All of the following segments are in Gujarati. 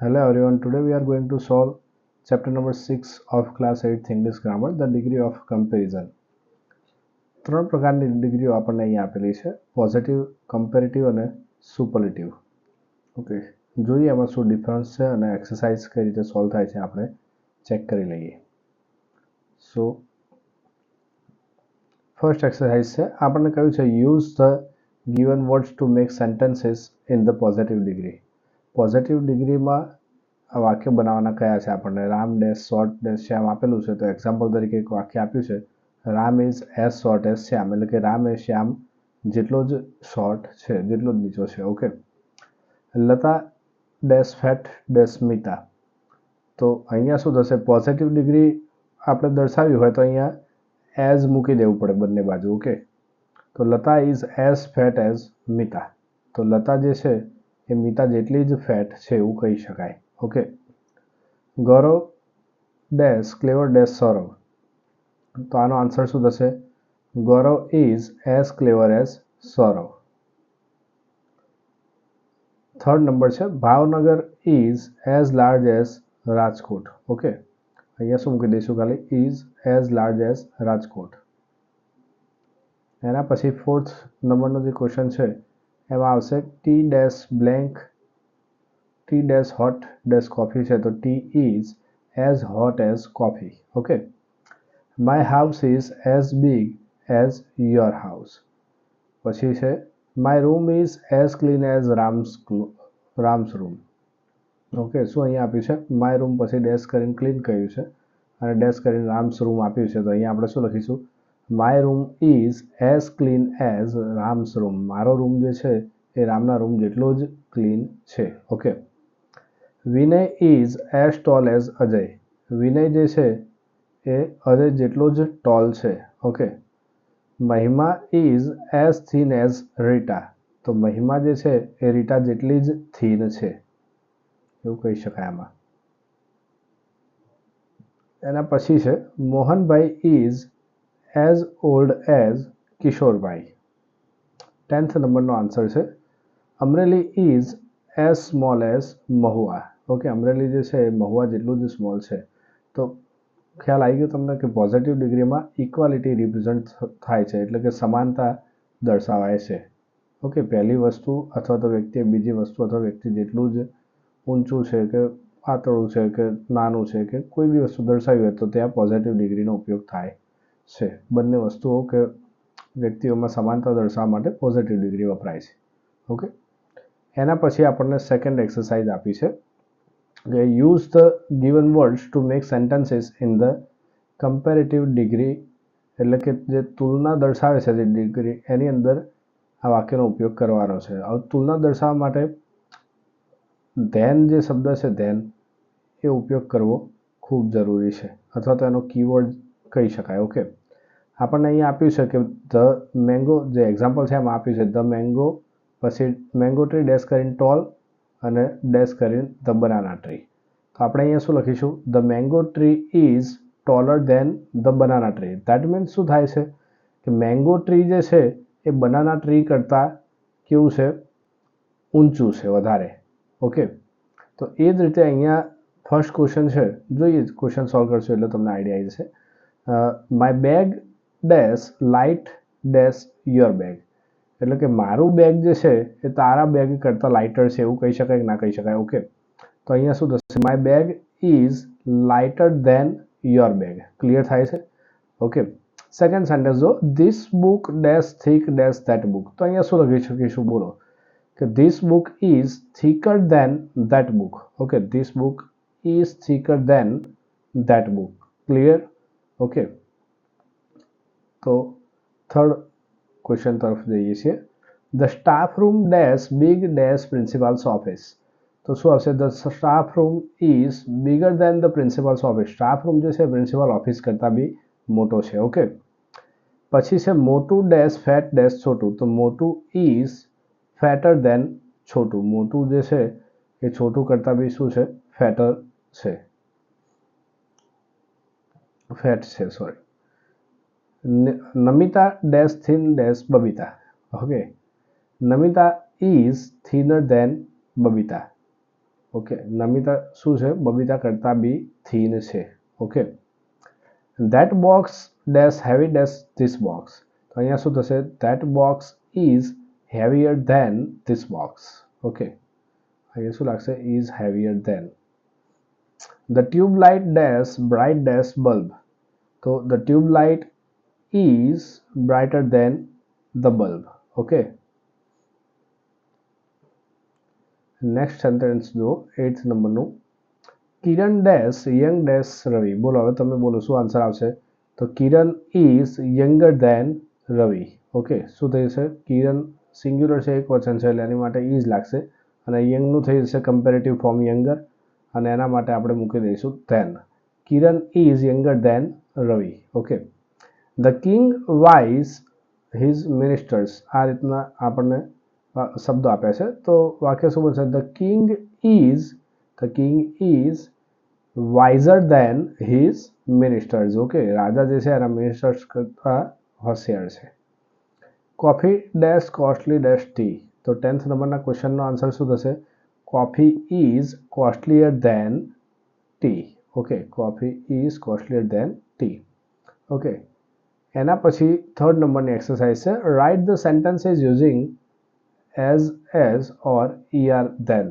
Hello everyone, today we are going to solve chapter number 6 of class 8 English grammar, the degree of comparison. ત્રણ પ્રકારની ડિગ્રીઓ આપણને અહીં આપેલી છે, પોઝિટિવ, કમ્પેરેટિવ અને સુપરલેટિવ. ઓકે, જોઈએ એમાં શું ડિફરન્સ છે અને એક્સરસાઇઝ કઈ રીતે સોલ્વ થાય છે આપણે ચેક કરી લઈએ. સો ફર્સ્ટ એક્સરસાઇઝ છે, આપણને કહ્યું છે use the given words to make sentences in the positive degree. Positive ડિગ્રીમાં વાક્ય બનાવવાના કયા છે આપણને Ram dash short dash Shyam આપેલું છે. તો એક્ઝામ્પલ તરીકે એક વાક્ય આપ્યું છે Ram is as short as Shyam, એટલે કે રામ એ શ્યામ જેટલો જ શોર્ટ છે, જેટલો જ નીચો છે. Okay, Lata dash fat dash Meeta. તો અહીંયા શું થશે, પોઝિટિવ ડિગ્રી આપણે દર્શાવી હોય તો અહીંયા એઝ મૂકી દેવું પડે બંને બાજુ. ઓકે, તો Lata is as fat as Meeta. તો લતા જે છે એ મીતા જેટલી જ ફેટ છે એવું કહી શકાય. Okay, Gaurav dash clever dash Saurav. તો આનો આન્સર શું થશે, Gaurav is as clever as Saurav. Third number છે Bhavnagar is as large as Rajkot. Okay, અહીંયા શું મૂકી દઈશું, ખાલી is as large as Rajkot. એના પછી ફોર્થ નંબરનો જે ક્વેશ્ચન છે એમાં આવશે tea dash blank tea dash hot dash coffee છે. તો tea is as hot as coffee. Okay, my house is as big as your house. પછી છે my room is as clean as Ram's room. Okay, શું અહીંયા આપ્યું છે, માય રૂમ પછી ડેશ કરીને ક્લીન કહ્યું છે અને ડેશ કરીને રામ્સ રૂમ આપ્યું છે. તો અહીંયા આપણે શું લખીશું, my room is as clean as Ram's room. મારો રૂમ જે છે એ રામના રૂમ જેટલો જ ક્લીન છે. Okay, Vinay is as tall as Ajay. Vinay જે છે એ અજય જેટલો જ ટોલ છે. ઓકે, મહિમા is as thin as Rita. તો મહિમા જે છે એ રીટા જેટલી જ થીન છે એવું કહી શકાય આમાં. એના પછી છે Mohanbhai is as old as Kishorbhai. 10th નંબરનો આન્સર છે Amreli is as small as Mahuva. Okay, Amreli જે છે એ મહુવા જેટલું જ સ્મોલ છે. તો ખ્યાલ આવી ગયો તમને કે પોઝિટિવ ડિગ્રીમાં ઇક્વાલિટી રિપ્રેઝન્ટ થાય છે, એટલે કે સમાનતા દર્શાવાય છે. ઓકે, પહેલી વસ્તુ અથવા તો વ્યક્તિ બીજી વસ્તુ અથવા વ્યક્તિ જેટલું જ ઊંચું છે કે પાતળું છે કે નાનું છે કે કોઈ બી વસ્તુ દર્શાવી હોય તો ત્યાં પોઝિટિવ ડિગ્રીનો ઉપયોગ થાય છે. બંને વસ્તુઓ કે વ્યક્તિઓમાં સમાનતા દર્શાવવા માટે પોઝિટિવ ડિગ્રી વપરાય છે. ઓકે, એના પછી આપણને સેકન્ડ એક્સરસાઇઝ આપી છે કે use the given words to make sentences in the comparative degree. એટલે કે જે તુલના દર્શાવે છે જે ડિગ્રી એની અંદર આ વાક્યનો ઉપયોગ કરવાનો છે. હવે તુલના દર્શાવવા માટે ધેન જે શબ્દ છે ધેન એ ઉપયોગ કરવો ખૂબ જરૂરી છે અથવા તો એનો કીવર્ડ કહી શકાય. ઓકે, આપણને અહીંયા આપ્યું છે કે ધ મેંગો, જે એક્ઝામ્પલ છે એમાં આપ્યું છે ધ મેંગો પછી મેંગો ટ્રી ડેશ કરીને ટોલ અને ડેશ કરીને ધ બનાના ટ્રી. તો આપણે અહીંયા શું લખીશું, the mango tree is taller than the banana tree. That means શું થાય છે કે મેંગો ટ્રી જે છે એ બનાના ટ્રી કરતાં કેવું છે, ઊંચું છે વધારે. ઓકે, તો એ જ રીતે અહીંયા ફર્સ્ટ ક્વેશ્ચન છે, જોઈએ ક્વેશ્ચન સોલ્વ કરશું એટલે તમને આઈડિયા આવી જશે. My bag dash light dash your bag. એટલે કે મારું બેગ જે છે એ તારા બેગ કરતાં લાઇટર છે એવું કહી શકાય કે ના કહી શકાય. ઓકે, તો અહીંયા શું થશે, my bag is lighter than your bag. Clear થાય છે. ઓકે, સેકન્ડ સેન્ટેન્સ જો this book dash thick dash that book. તો અહીંયા શું લખી શકીશું, બોલો કે this book is thicker than that book. Okay, this book is thicker than that book. Clear. Okay, તો થર્ડ ક્વેશ્ચન તરફ જઈએ છીએ. The staff room dash big dash principal's office. તો શું આવશે, the staff room is bigger than the principal's office. Staff room જે છે પ્રિન્સિપાલ ઓફિસ કરતાં બી મોટો છે. ઓકે, પછી છે મોટું ડેશ ફેટ ડેશ છોટું. તો મોટું ઇઝ ફેટર ધેન છોટું. મોટું જે છે એ છોટું કરતાં બી શું છે, ફેટર છે, ફેટ છે, sorry. Namita dash thin dash Babita. Okay, Namita is thinner than Babita. Okay, Namita શું છે? બબીતા કરતાં બી થીન છે. Okay, that box dash heavy dash this box. તો અહીંયા શું થશે? That box is heavier than this box. Okay, અહીંયા શું લાગશે? Is heavier than. The tube light dash bright dash bulb. તો the tube light is brighter than the bulb. Okay, next sentence જો 8th નંબરનું. Kiran dash young dash Ravi. બોલો, હવે તમે બોલો શું આન્સર આવશે? તો Kiran is younger than Ravi. Okay, શું થઈ જશે? કિરણ સિંગ્યુલર છે, એક વચન છે, એટલે એની માટે ઇઝ લાગશે, અને યંગનું થઈ જશે કમ્પેરેટિવ ફોર્મ યંગર, અને એના માટે આપણે મૂકી દઈશું then. Kiran is younger than Ravi. Okay, the king wise his ministers. આ રીતના આપણને શબ્દો આપ્યા છે, તો વાક્ય શું બનશે? The king is wiser than his ministers. Okay, રાજા જે છે એના મિનિસ્ટર્સ કરતાં હોશિયાર છે. Coffee dash costly dash tea. તો 10th નંબરના ક્વેશ્ચનનો આન્સર શું થશે? Coffee is costlier than tea. Okay, coffee is costlier than tea. Okay, એના પછી 3rd નંબરની એક્સરસાઇઝ છે. Write the sentences using as or than.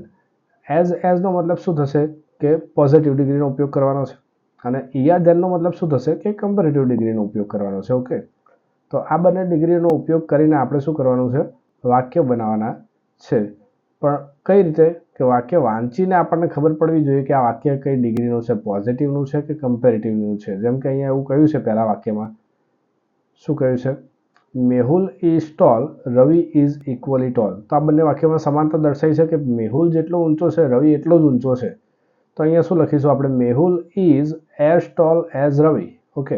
એઝનો મતલબ શું થશે? કે પોઝિટિવ ડિગ્રીનો ઉપયોગ કરવાનો છે, અને ધેનનો મતલબ શું થશે? કે કમ્પેરેટિવ ડિગ્રીનો ઉપયોગ કરવાનો છે. ઓકે, તો આ બંને ડિગ્રીનો ઉપયોગ કરીને આપણે શું કરવાનું છે? વાક્ય બનાવવાના છે. પણ કઈ રીતે? કે વાક્ય વાંચીને આપણને ખબર પડવી જોઈએ કે આ વાક્ય કઈ ડિગ્રીનું છે, પોઝિટિવનું છે કે કમ્પેરેટિવનું છે. જેમ કે અહીંયા એવું કહ્યું છે પહેલા વાક્યમાં, શું કહ્યું છે? Mehul is tall, Ravi is equally tall. તો આ બંને વાક્યમાં સમાનતા દર્શાવી છે કે મેહુલ જેટલો ઊંચો છે, રવિ એટલો જ ઊંચો છે. તો અહીંયા શું લખીશું આપણે? Mehul is as tall as Ravi. Okay,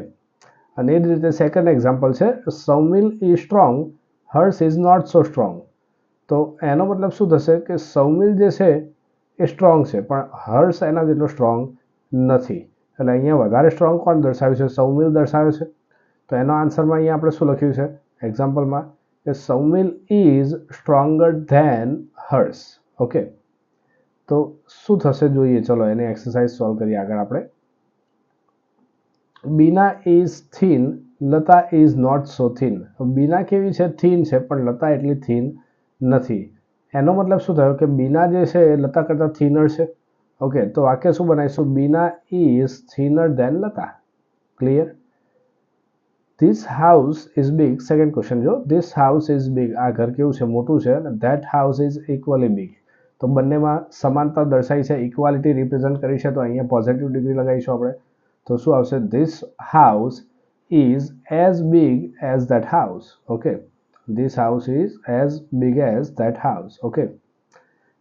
અને એ જ રીતે સેકન્ડ એક્ઝામ્પલ છે. Saumil is strong, Harsh is not so strong. તો એનો મતલબ શું થશે? કે સૌમિલ જે છે એ સ્ટ્રોંગ છે, પણ હર્ષ એના જેટલો સ્ટ્રોંગ નથી. એટલે અહીંયા વધારે સ્ટ્રોંગ કોણ દર્શાવ્યું છે? સૌમિલ દર્શાવ્યો છે. તો એનો આન્સરમાં અહીંયા આપણે શું લખ્યું છે એક્ઝામ્પલમાં? કે Saumil is stronger than Harsh. Okay, તો શું થશે જોઈએ, ચલો એની એક્સરસાઇઝ સોલ્વ કરીએ આગળ આપણે. Bina is thin, Lata is not so thin. Bina કેવી છે? થીન છે, પણ લતા એટલી થીન નથી. એનો મતલબ શું થયો? કે બીના જે છે એ લતા કરતાં થીનર છે. ઓકે, તો વાક્ય શું બનાવીશું? Bina is thinner than Lata. Clear? This house is big. Second question જો, ધીસ હાઉસ ઇઝ બિગ. આ ઘર કેવું છે? મોટું છે. અને that house is equally big. તો બંનેમાં સમાનતા દર્શાવી છે, ઇક્વાલિટી રિપ્રેઝન્ટ કરી છે, તો અહીંયા પોઝિટિવ ડિગ્રી લગાવીશું આપણે. તો શું આવશે? This house is as big as that house. Okay, this house is as big as that house. Okay,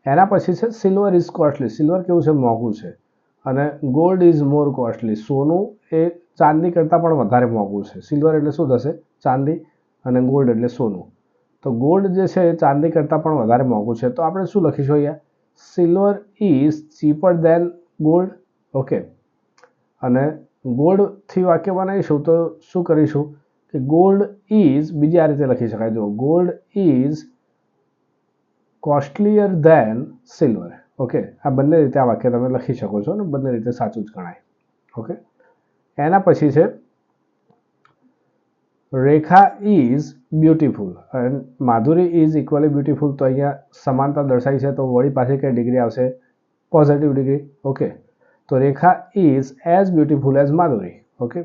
એના પછી છે સિલ્વર ઇઝ કોસ્ટલી. સિલ્વર કેવું છે? મોંઘું છે. અને ગોલ્ડ ઇઝ મોર કોસ્ટલી. સોનું એ ચાંદી કરતાં પણ વધારે મોંઘું છે. સિલ્વર એટલે શું થશે? ચાંદી, અને ગોલ્ડ એટલે સોનું. તો ગોલ્ડ જે છે એ ચાંદી કરતાં પણ વધારે મોંઘું છે. તો આપણે શું લખીશું અહીંયા? Silver is cheaper than gold. Okay, અને ગોલ્ડથી વાક્ય બનાવીશું તો શું કરીશું? કે ગોલ્ડ ઇઝ, બીજી આ રીતે લખી શકાય જો, gold is costlier than silver. Okay, આ બંને રીતે આ વાક્ય તમે લખી શકો છો, અને બંને રીતે સાચું જ ગણાય. ઓકે, એના પછી છે Rekha is beautiful and Madhuri is equally beautiful. તો અહીંયા સમાનતા દર્શાવી છે, તો વળી પાછી કઈ ડિગ્રી આવશે? Positive degree. ઓકે, તો Rekha is as beautiful as Madhuri. Okay,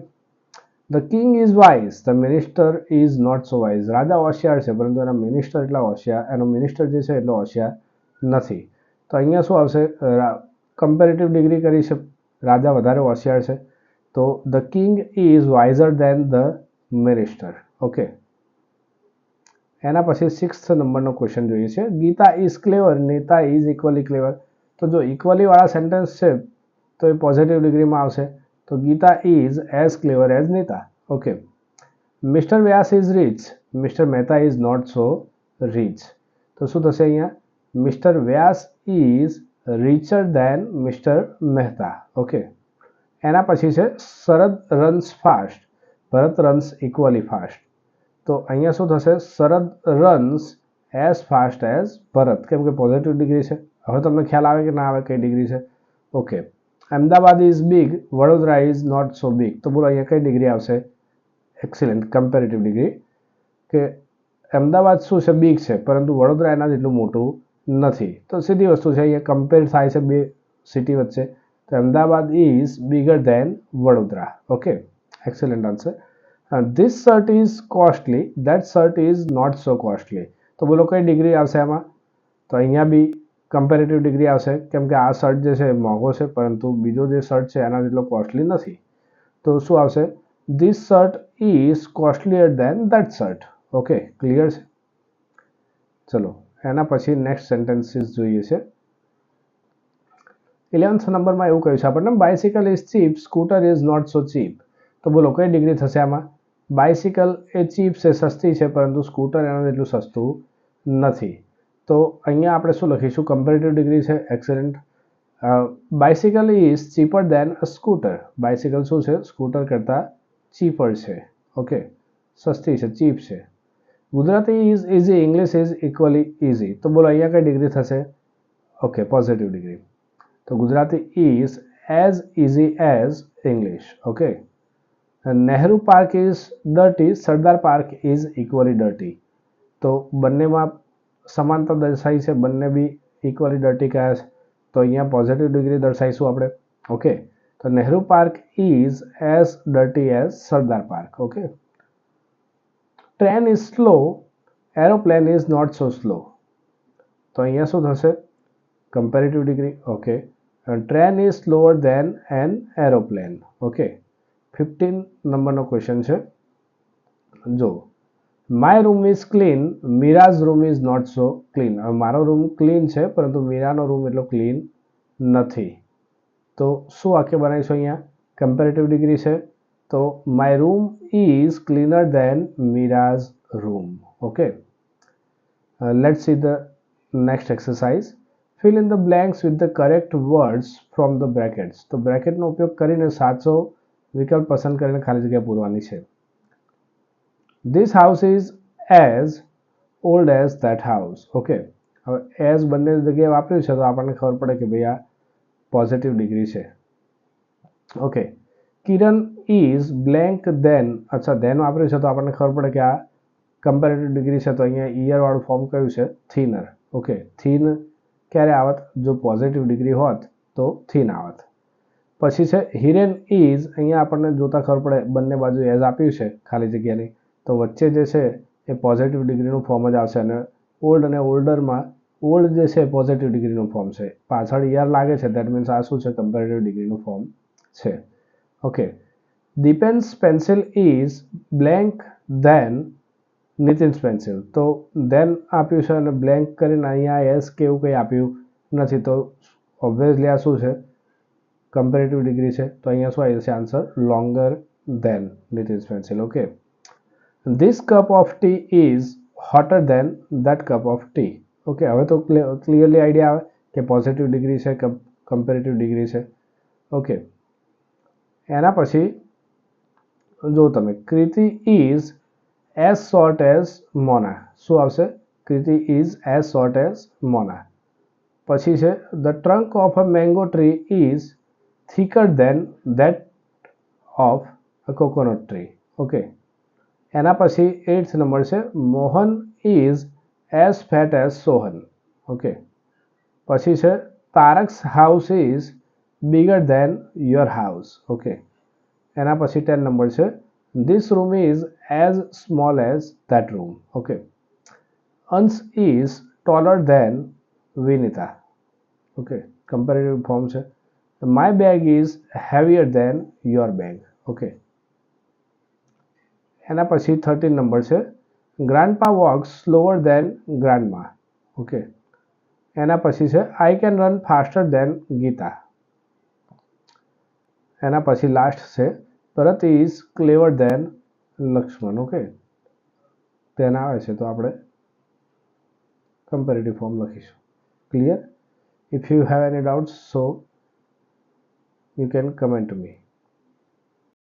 the king is wise, the minister is not so wise. રાજા હોશિયાર છે, પરંતુ એના મિનિસ્ટર એટલા હોશિયાર, એનો મિનિસ્ટર જે છે એટલો હોશિયાર નથી. તો અહીંયા શું આવશે? કમ્પેરેટિવ ડિગ્રી કરી છે, રાજા વધારે હોશિયાર છે. તો the king is wiser than the minister. Okay, એના પછી 6th નંબરનો ક્વેશ્ચન જોઈએ છે. ગીતા ઇઝ ક્લેવર, નેતા ઇઝ ઇક્વલી ક્લેવર. તો જો ઇક્વલી વાળા સેન્ટેન્સ છે તો એ પોઝિટિવ ડિગ્રીમાં આવશે. તો Gita is as clever as Neta. Okay, mister Vyas is rich, mister Mehta is not so rich. તો શું થશે અહીંયા? Mister Vyas is richer than mister Mehta. Okay, એના પછી છે Sharad runs fast, Bharat runs equally fast. તો અહીંયા શું થશે? Sharad runs as fast as Bharat, કેમ કે પોઝિટિવ ડિગ્રી છે, હવે તમને ખ્યાલ આવે કે ના આવે કઈ ડિગ્રી છે? Okay, Ahmedabad is big, Vadodara is not so big. તો બોલો અહીંયા કઈ ડિગ્રી આવશે? Excellent, comparative degree. કે અમદાવાદ શું છે? બિગ છે, પરંતુ વડોદરા એના જેટલું મોટું નથી. તો સીધી વસ્તુ છે, અહીંયા કમ્પેર થાય છે બે સિટી વચ્ચે. તો Ahmedabad is bigger than Vadodara. Okay, excellent answer. This shirt is costly, that shirt is not so costly. તો બોલો કઈ ડિગ્રી આવશે આમાં? તો અહીંયા બી કમ્પેરેટિવ ડિગ્રી આવશે, કેમ કે આ શર્ટ જે છે મોંઘો છે, પરંતુ બીજો જે શર્ટ છે એના જેટલો કોસ્ટલી નથી. તો શું આવશે? This shirt is costlier than that shirt. Okay, clear છે? ચલો એના પછી નેક્સ્ટ સેન્ટેન્સીસ જોઈએ છે. 11th નંબરમાં એવું કહ્યું છે આપણને, bicycle is cheap, scooter is not so cheap. તો બોલો કઈ ડિગ્રી થશે આમાં? બાઇસિકલ એ ચીપ છે, સસ્તી છે, પરંતુ સ્કૂટર એના જેટલું સસ્તું નથી. તો અહીંયા આપણે શું લખીશું? કમ્પેરેટિવ ડિગ્રી છે. Excellent. Bicycle is cheaper than a scooter. Bicycle શું છે? સ્કૂટર કરતાં ચીપર છે. ઓકે, સસ્તી છે, ચીપ છે. Gujarati is easy, English is equally easy. તો બોલો અહીંયા કઈ ડિગ્રી થશે? Okay, positive degree. તો Gujarati is as easy as English. Okay. Nehru park is dirty, Sardar park is equally dirty. તો બંનેમાં સમાનતા દર્શાવી છે, બંને બી ઇક્વલી ડર્ટી કહે છે. તો અહીંયા પોઝિટિવ ડિગ્રી દર્શાવીશું આપણે. ઓકે, તો Nehru park is as dirty as Sardar park. Okay. Train is slow, aeroplane is not so slow. તો અહીંયા શું થશે? Comparative degree. Okay. Train is slower than an aeroplane. Okay. 15 નંબરનો ક્વેશ્ચન છે. જો, my room is clean, Meera's room is not so clean. હવે મારો રૂમ ક્લીન છે, પરંતુ મીરાનો રૂમ એટલો ક્લીન નથી. તો શું વાક્ય બનાવીશું અહીંયા? કમ્પેરેટિવ ડિગ્રી છે. તો my room is cleaner than Meera's room. Okay. Let's see the next exercise. Fill in the blanks with the correct words from the brackets. તો બ્રેકેટનો ઉપયોગ કરીને સાચો વિકલ્પ પસંદ કરીને ખાલી જગ્યા પૂરવાની છે. This house is as old as that house. Okay, હવે એઝ બંને જગ્યાએ વાપર્યું છે, તો આપણને ખબર પડે કે ભાઈ આ પોઝિટિવ ડિગ્રી છે. Okay. Kiran is blank than. અચ્છા, ધેન વાપર્યું છે, તો આપણને ખબર પડે કે આ કમ્પેરેટિવ ડિગ્રી છે. તો અહીંયા ઈયર વાળું ફોર્મ કયું છે? થિનર. ઓકે, થિન ક્યારે આવત? જો પોઝિટિવ ડિગ્રી હોત તો થિન આવત. પછી છે હિરેન ઇઝ. અહીંયા આપણને જોતા ખબર પડે બંને બાજુ એઝ આપ્યું છે ખાલી જગ્યાની, તો વચ્ચે જે છે એ પોઝિટિવ ડિગ્રીનું ફોર્મ જ આવશે. અને ઓલ્ડ અને ઓલ્ડરમાં ઓલ્ડ જે છે પોઝિટિવ ડિગ્રીનું ફોર્મ છે, પાછળ યર લાગે છે, દેટ મીન્સ આ શું છે? કમ્પેરેટિવ ડિગ્રીનું ફોર્મ છે. Okay. Deepen's pencil is blank than Nitin's pencil. તો ધેન આપ્યું છે અને બ્લેન્ક કરીને અહીંયા એસ કે એવું કંઈ આપ્યું નથી. તો ઓબ્વિયસલી આ શું છે? કમ્પેરેટિવ ડિગ્રી છે. તો અહીંયા શું આવી જશે answer? Longer than Nitin's pencil. Okay. This cup of tea is hotter than that cup of tea. Okay, હવે તો ક્લિયરલી આઈડિયા આવે કે પોઝિટિવ ડિગ્રી છે, કમ્પેરેટિવ ડિગ્રી છે. ઓકે. એના પછી જો તમે, Kriti is as short as Mona. શું આવશે? Kriti is as short as Mona. પછી છે the trunk of a mango tree is thicker than that of a coconut tree. Okay. એના પછી 8th નંબર છે, Mohan is as fat as Sohan. Okay. પછી છે Tarak's house is bigger than your house. Okay. એના પછી 10 નંબર છે, this room is as small as that room. Okay. Ansh is taller than Vinita. Okay, comparative form છે. My bag is heavier than your bag. Okay. એના પછી 13 નંબર છે, grandpa walks slower than grandma. Okay. એના પછી છે I can run faster than Geeta. એના પછી લાસ્ટ છે, Bharat is clever than Lakshman. Okay. તેને આવે છે તો આપણે કમ્પેરેટિવ ફોર્મ લખીશું. Clear? If you have any doubts so you can comment to me.